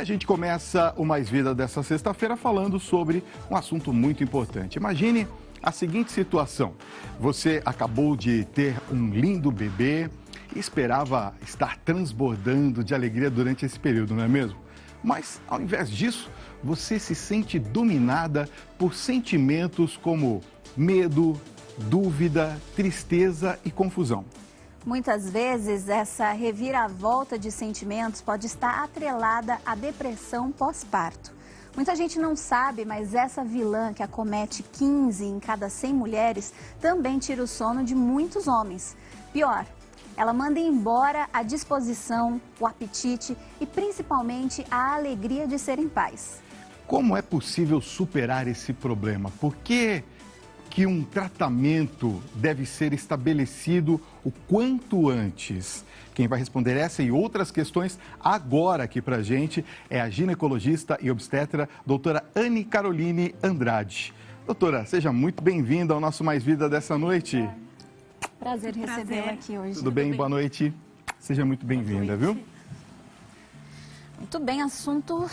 a gente começa o Mais Vida dessa sexta-feira falando sobre um assunto muito importante. Imagine a seguinte situação: você acabou de ter um lindo bebê e esperava estar transbordando de alegria durante esse período, não é mesmo? Mas, ao invés disso, você se sente dominada por sentimentos como medo, dúvida, tristeza e confusão. Muitas vezes, essa reviravolta de sentimentos pode estar atrelada à depressão pós-parto. Muita gente não sabe, mas essa vilã que acomete 15 em cada 100 mulheres também tira o sono de muitos homens. Pior, ela manda embora a disposição, o apetite e principalmente a alegria de serem pais. Como é possível superar esse problema? Por que um tratamento deve ser estabelecido o quanto antes? Quem vai responder essa e outras questões agora aqui pra gente é a ginecologista e obstetra, doutora Anne Caroline Andrade. Doutora, seja muito bem-vinda ao nosso Mais Vida dessa noite. Prazer recebê-la aqui hoje. Tudo bem? Boa noite. Seja muito bem-vinda, viu? Muito bem, assunto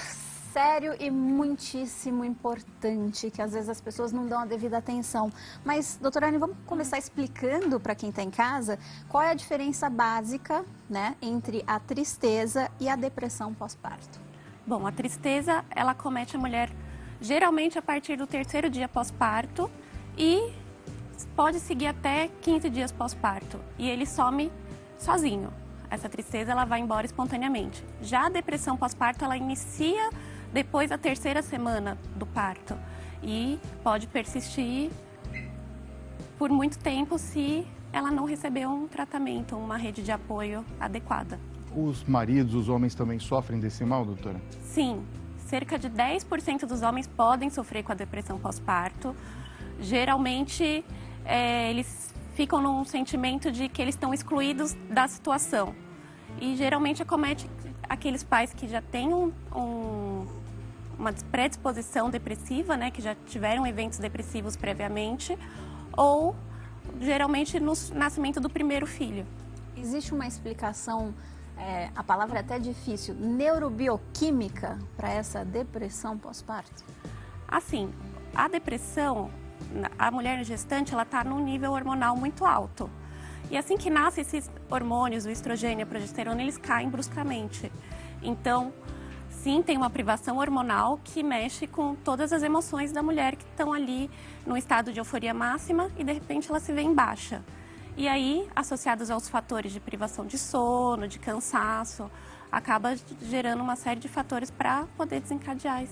sério e muitíssimo importante, que às vezes as pessoas não dão a devida atenção. Mas, doutora Anne, vamos começar explicando para quem está em casa qual é a diferença básica, né, entre a tristeza e a depressão pós-parto. Bom, a tristeza, ela acomete a mulher geralmente a partir do 3º dia pós-parto e pode seguir até 15 dias pós-parto. E ele some sozinho. Essa tristeza, ela vai embora espontaneamente. Já a depressão pós-parto, ela inicia depois da 3ª semana do parto e pode persistir por muito tempo se ela não receber um tratamento, uma rede de apoio adequada. Os maridos, os homens também sofrem desse mal, doutora? Sim, cerca de 10% dos homens podem sofrer com a depressão pós-parto. Geralmente, eles ficam num sentimento de que eles estão excluídos da situação. E geralmente acomete aqueles pais que já têm uma predisposição depressiva, né, que já tiveram eventos depressivos previamente, ou geralmente no nascimento do primeiro filho. Existe uma explicação, a palavra é até difícil, neurobioquímica para essa depressão pós-parto? Assim, a depressão, a mulher gestante, ela está num nível hormonal muito alto. E assim que nascem esses hormônios, o estrogênio e a progesterona, eles caem bruscamente. Então, sim, tem uma privação hormonal que mexe com todas as emoções da mulher que estão ali no estado de euforia máxima e, de repente, ela se vê em baixa. E aí, associados aos fatores de privação de sono, de cansaço, acaba gerando uma série de fatores para poder desencadear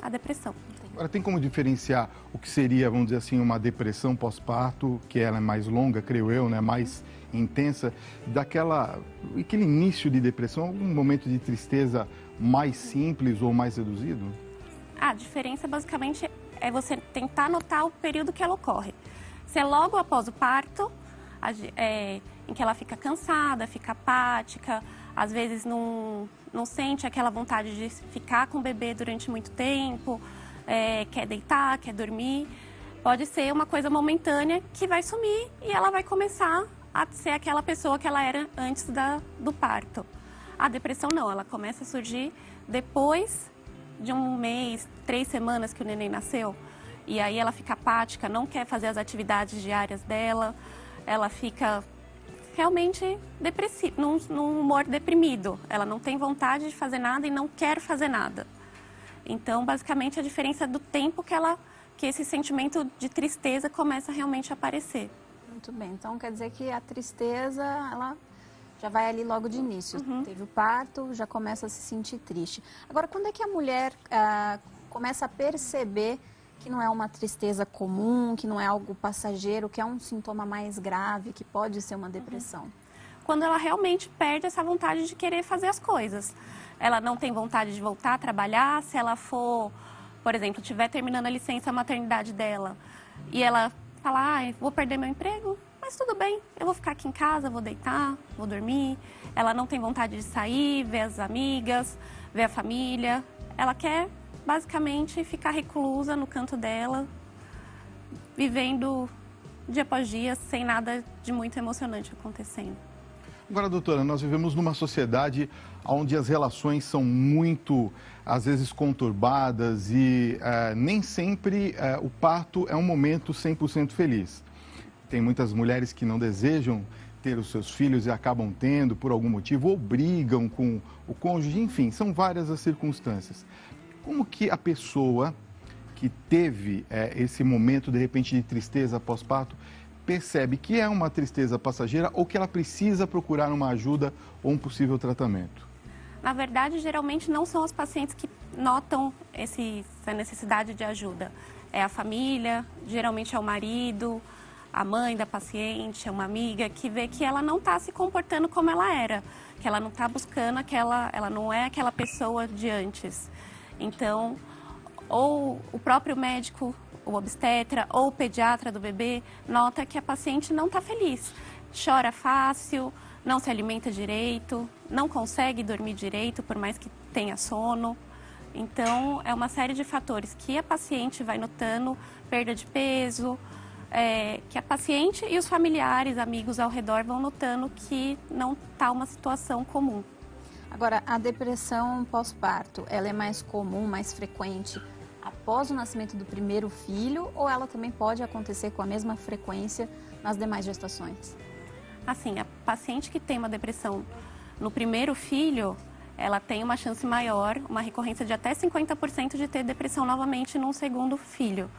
a depressão. Agora, tem como diferenciar o que seria, vamos dizer assim, uma depressão pós-parto, que ela é mais longa, creio eu, né, mais intensa, aquele início de depressão, algum momento de tristeza mais simples ou mais reduzido? A diferença, basicamente, é você tentar notar o período que ela ocorre. Se é logo após o parto, em que ela fica cansada, fica apática, às vezes não sente aquela vontade de ficar com o bebê durante muito tempo, quer deitar, quer dormir, pode ser uma coisa momentânea que vai sumir e ela vai começar a ser aquela pessoa que ela era antes do parto. A depressão não, ela começa a surgir depois de um mês, 3 semanas que o neném nasceu. E aí ela fica apática, não quer fazer as atividades diárias dela, ela fica realmente depressiva, num humor deprimido. Ela não tem vontade de fazer nada e não quer fazer nada. Então, basicamente, a diferença do tempo que esse sentimento de tristeza começa realmente a aparecer. Muito bem, então quer dizer que a tristeza, ela já vai ali logo de início. Teve o parto, já começa a se sentir triste. Agora, quando é que a mulher começa a perceber que não é uma tristeza comum, que não é algo passageiro, que é um sintoma mais grave, que pode ser uma depressão? Quando ela realmente perde essa vontade de querer fazer as coisas. Ela não tem vontade de voltar a trabalhar, se ela for, por exemplo, estiver terminando a licença maternidade dela e ela falar, vou perder meu emprego, mas tudo bem, eu vou ficar aqui em casa, vou deitar, vou dormir. Ela não tem vontade de sair, ver as amigas, ver a família. Ela quer, basicamente, ficar reclusa no canto dela, vivendo dia após dia, sem nada de muito emocionante acontecendo. Agora, doutora, nós vivemos numa sociedade onde as relações são muito, às vezes, conturbadas e nem sempre o parto é um momento 100% feliz. Tem muitas mulheres que não desejam ter os seus filhos e acabam tendo por algum motivo, ou brigam com o cônjuge, enfim, são várias as circunstâncias. Como que a pessoa que teve esse momento, de repente, de tristeza pós-parto, percebe que é uma tristeza passageira ou que ela precisa procurar uma ajuda ou um possível tratamento? Na verdade, geralmente não são as pacientes que notam essa necessidade de ajuda. É a família, geralmente é o marido, a mãe da paciente, é uma amiga que vê que ela não está se comportando como ela era, que ela não está buscando ela não é aquela pessoa de antes. Então, ou o próprio médico, o obstetra ou o pediatra do bebê nota que a paciente não está feliz, chora fácil, não se alimenta direito, não consegue dormir direito por mais que tenha sono. Então, é uma série de fatores que a paciente vai notando, perda de peso, que a paciente e os familiares, amigos ao redor vão notando que não está uma situação comum. Agora, a depressão pós-parto, ela é mais comum, mais frequente após o nascimento do primeiro filho ou ela também pode acontecer com a mesma frequência nas demais gestações? Assim, a paciente que tem uma depressão no primeiro filho, ela tem uma chance maior, uma recorrência de até 50% de ter depressão novamente num segundo filho.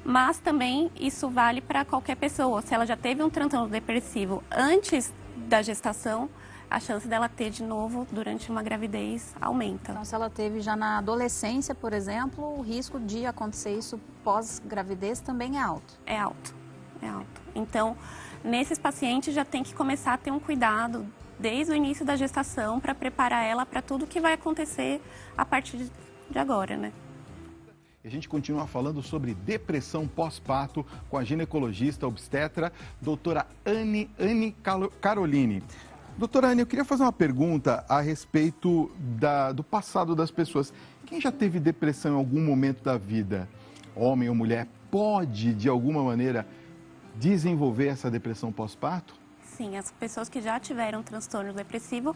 Mas também isso vale para qualquer pessoa. Se ela já teve um transtorno depressivo antes da gestação, a chance dela ter de novo durante uma gravidez aumenta. Então, se ela teve já na adolescência, por exemplo, o risco de acontecer isso pós-gravidez também é alto? É alto, é alto. Então, nesses pacientes já tem que começar a ter um cuidado desde o início da gestação para preparar ela para tudo que vai acontecer a partir de agora, né? A gente continua falando sobre depressão pós-parto com a ginecologista obstetra, doutora Anne Caroline. Doutora Anne, eu queria fazer uma pergunta a respeito do passado das pessoas. Quem já teve depressão em algum momento da vida, homem ou mulher, pode, de alguma maneira, desenvolver essa depressão pós-parto? Sim, as pessoas que já tiveram transtorno depressivo,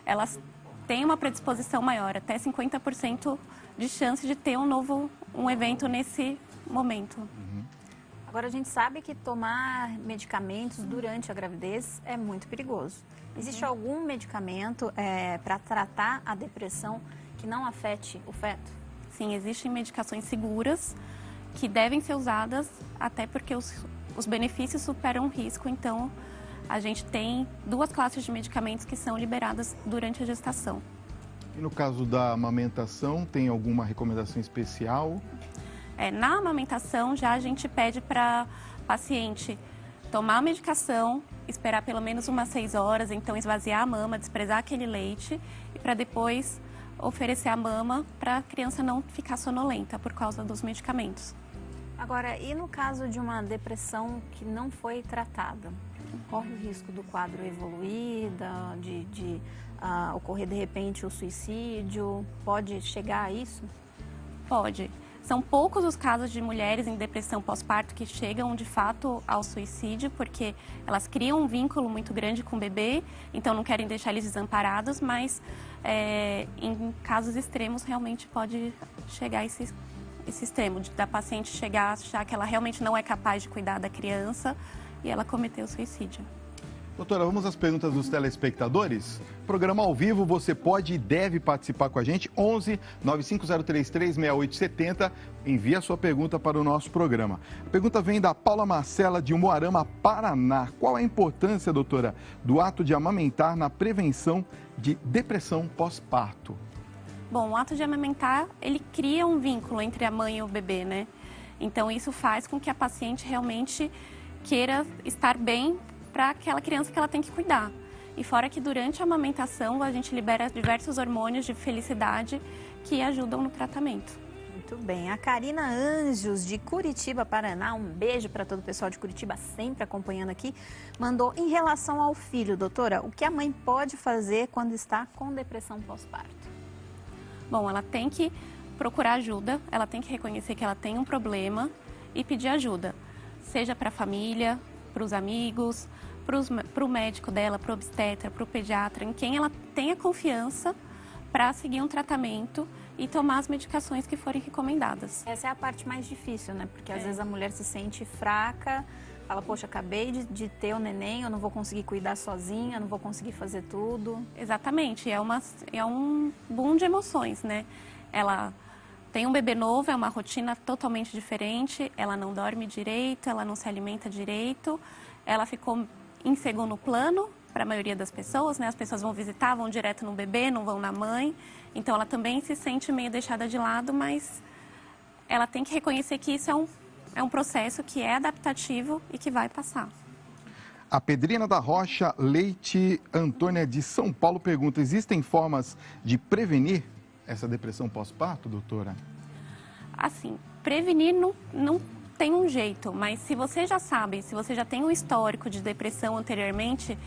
elas têm uma predisposição maior, até 50% de chance de ter um evento nesse momento. Agora, a gente sabe que tomar medicamentos durante a gravidez é muito perigoso. Existe algum medicamento para tratar a depressão que não afete o feto? Sim, existem medicações seguras que devem ser usadas, até porque os benefícios superam o risco. Então, a gente tem 2 classes de medicamentos que são liberadas durante a gestação. E no caso da amamentação, tem alguma recomendação especial? Na amamentação, já a gente pede para paciente tomar a medicação, esperar pelo menos umas 6 horas, então esvaziar a mama, desprezar aquele leite e para depois oferecer a mama para a criança não ficar sonolenta por causa dos medicamentos. Agora, e no caso de uma depressão que não foi tratada? Corre o risco do quadro evoluir, de ocorrer de repente o suicídio? Pode chegar a isso? Pode. São poucos os casos de mulheres em depressão pós-parto que chegam de fato ao suicídio, porque elas criam um vínculo muito grande com o bebê, então não querem deixar eles desamparados, mas em casos extremos realmente pode chegar a esse extremo, da paciente chegar a achar que ela realmente não é capaz de cuidar da criança e ela cometer o suicídio. Doutora, vamos às perguntas dos telespectadores? Programa ao vivo, você pode e deve participar com a gente. 11 95033 6870. Envie a sua pergunta para o nosso programa. A pergunta vem da Paula Marcela, de Umuarama, Paraná. Qual a importância, doutora, do ato de amamentar na prevenção de depressão pós-parto? Bom, o ato de amamentar, ele cria um vínculo entre a mãe e o bebê, né? Então, isso faz com que a paciente realmente queira estar bem para aquela criança que ela tem que cuidar. E fora que durante a amamentação a gente libera diversos hormônios de felicidade que ajudam no tratamento. Muito bem. A Karina Anjos, de Curitiba, Paraná, um beijo para todo o pessoal de Curitiba, sempre acompanhando aqui, mandou em relação ao filho, doutora, o que a mãe pode fazer quando está com depressão pós-parto? Bom, ela tem que procurar ajuda, ela tem que reconhecer que ela tem um problema e pedir ajuda, seja para a família, para os amigos, para para o médico dela, para o obstetra, para o pediatra, em quem ela tenha confiança para seguir um tratamento e tomar as medicações que forem recomendadas. Essa é a parte mais difícil, né? Porque às vezes a mulher se sente fraca, fala, poxa, acabei de ter o neném, eu não vou conseguir cuidar sozinha, eu não vou conseguir fazer tudo. Exatamente, é um boom de emoções, né? Ela tem um bebê novo, é uma rotina totalmente diferente, ela não dorme direito, ela não se alimenta direito, ela ficou em segundo plano para a maioria das pessoas, né? As pessoas vão visitar, vão direto no bebê, não vão na mãe, então ela também se sente meio deixada de lado, mas ela tem que reconhecer que isso é um processo que é adaptativo e que vai passar. A Pedrina da Rocha Leite Antônia de São Paulo pergunta: existem formas de prevenir essa depressão pós-parto, doutora? Assim, prevenir não tem um jeito, mas se você já sabe, se você já tem um histórico de depressão anteriormente,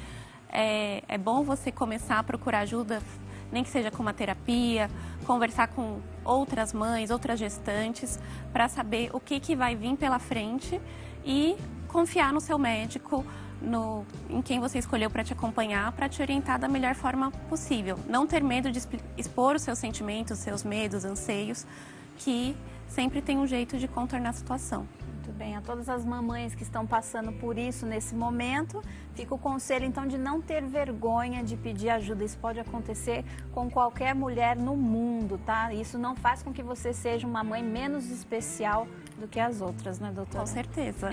é bom você começar a procurar ajuda, nem que seja com uma terapia, conversar com outras mães, outras gestantes, para saber o que vai vir pela frente e confiar no seu médico, em quem você escolheu para te acompanhar, para te orientar da melhor forma possível. Não ter medo de expor os seus sentimentos, os seus medos, anseios, que sempre tem um jeito de contornar a situação. Muito bem, a todas as mamães que estão passando por isso nesse momento, fica o conselho então de não ter vergonha de pedir ajuda. Isso pode acontecer com qualquer mulher no mundo, tá? Isso não faz com que você seja uma mãe menos especial do que as outras, né, doutora? Com certeza.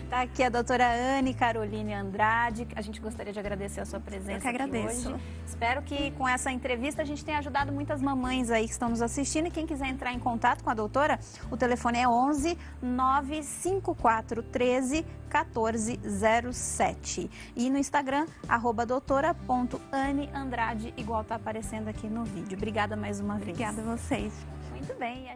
Tá aqui a doutora Anne Caroline Andrade. A gente gostaria de agradecer a sua presença. Eu que agradeço. Aqui hoje. Espero que com essa entrevista a gente tenha ajudado muitas mamães aí que estão nos assistindo. E quem quiser entrar em contato com a doutora, o telefone é 11 954 13 1407. E no Instagram, @doutora.aneandrade, igual tá aparecendo aqui no vídeo. Obrigada mais uma vez. Obrigada a vocês. Muito bem.